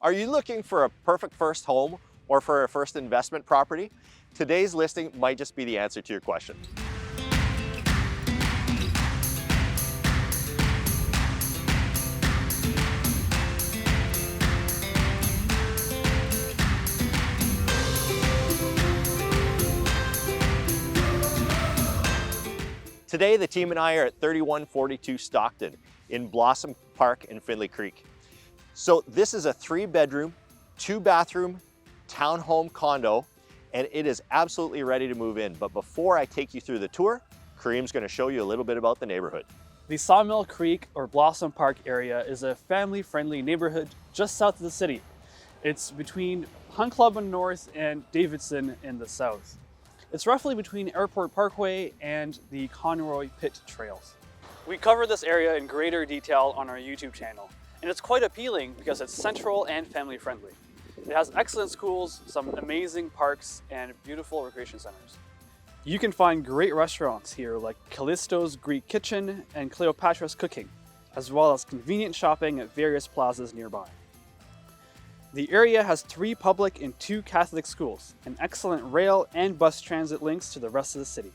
Are you looking for a perfect first home or for a first investment property? Today's listing might just be the answer to your question. Today, the team and I are at 3142 Stockton in Blossom Park in Findlay Creek. So this is a 3-bedroom, 2-bathroom townhome condo, and it is absolutely ready to move in. But before I take you through the tour, Kareem's going to show you a little bit about the neighborhood. The Sawmill Creek or Blossom Park area is a family-friendly neighborhood just south of the city. It's between Hunt Club in the north and Davidson in the south. It's roughly between Airport Parkway and the Conroy Pit Trails. We cover this area in greater detail on our YouTube channel, and it's quite appealing because it's central and family-friendly. It has excellent schools, some amazing parks, and beautiful recreation centers. You can find great restaurants here like Callisto's Greek Kitchen and Cleopatra's Cooking, as well as convenient shopping at various plazas nearby. The area has 3 public and 2 Catholic schools, and excellent rail and bus transit links to the rest of the city.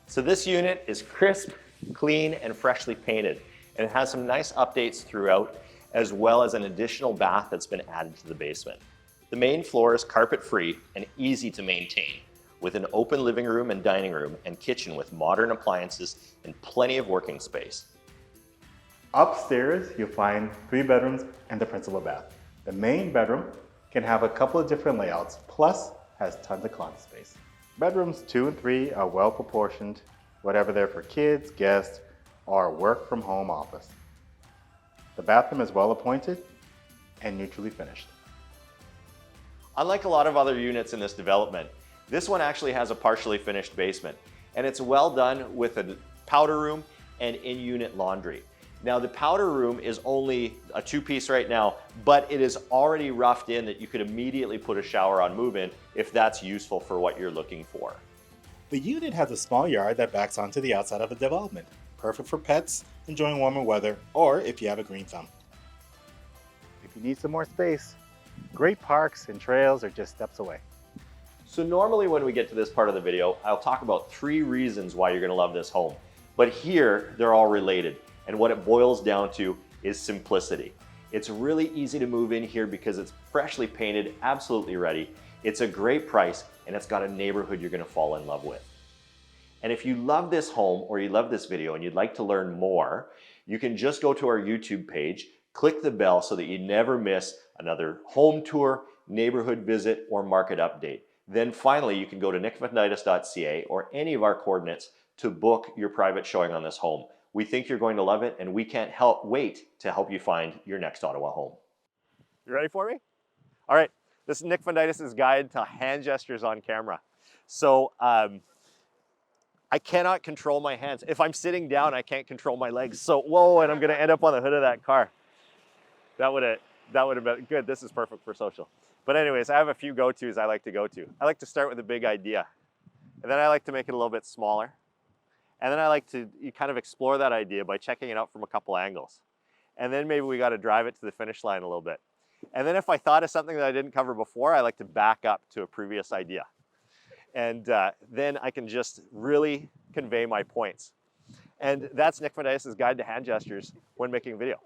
So this unit is crisp, clean, and freshly painted, and it has some nice updates throughout, as well as an additional bath that's been added to the basement. The main floor is carpet-free and easy to maintain, with an open living room and dining room and kitchen with modern appliances and plenty of working space. Upstairs, you'll find 3 bedrooms and the principal bath. The main bedroom can have a couple of different layouts, plus has tons of closet space. Bedrooms 2 and 3 are well proportioned, whatever they're for kids, guests, or work from home office. The bathroom is well appointed and neutrally finished. Unlike a lot of other units in this development, this one actually has a partially finished basement, and it's well done with a powder room and in-unit laundry. Now the powder room is only a 2-piece right now, but it is already roughed in that you could immediately put a shower on move-in if that's useful for what you're looking for. The unit has a small yard that backs onto the outside of the development, perfect for pets enjoying warmer weather, or if you have a green thumb. If you need some more space, great parks and trails are just steps away. So normally when we get to this part of the video, I'll talk about 3 reasons why you're gonna love this home. But here, they're all related. And what it boils down to is simplicity. It's really easy to move in here because it's freshly painted, absolutely ready. It's a great price, and it's got a neighborhood you're gonna fall in love with. And if you love this home or you love this video and you'd like to learn more, you can just go to our YouTube page, click the bell so that you never miss another home tour, neighborhood visit, or market update. Then finally, you can go to nickvanditis.ca or any of our coordinates to book your private showing on this home. We think you're going to love it, and we can't wait to help you find your next Ottawa home. You ready for me? All right, this is Nick Vanditis' guide to hand gestures on camera. So I cannot control my hands. If I'm sitting down, I can't control my legs. So whoa, and I'm gonna end up on the hood of that car. That would have been good. This is perfect for social. But anyways, I have a few go-tos I like to go to. I like to start with a big idea, and then I like to make it a little bit smaller. And then I like to kind of explore that idea by checking it out from a couple angles. And then maybe we got to drive it to the finish line a little bit. And then if I thought of something that I didn't cover before, I like to back up to a previous idea. And then I can just really convey my points. And that's Nick Vanditis' guide to hand gestures when making a video.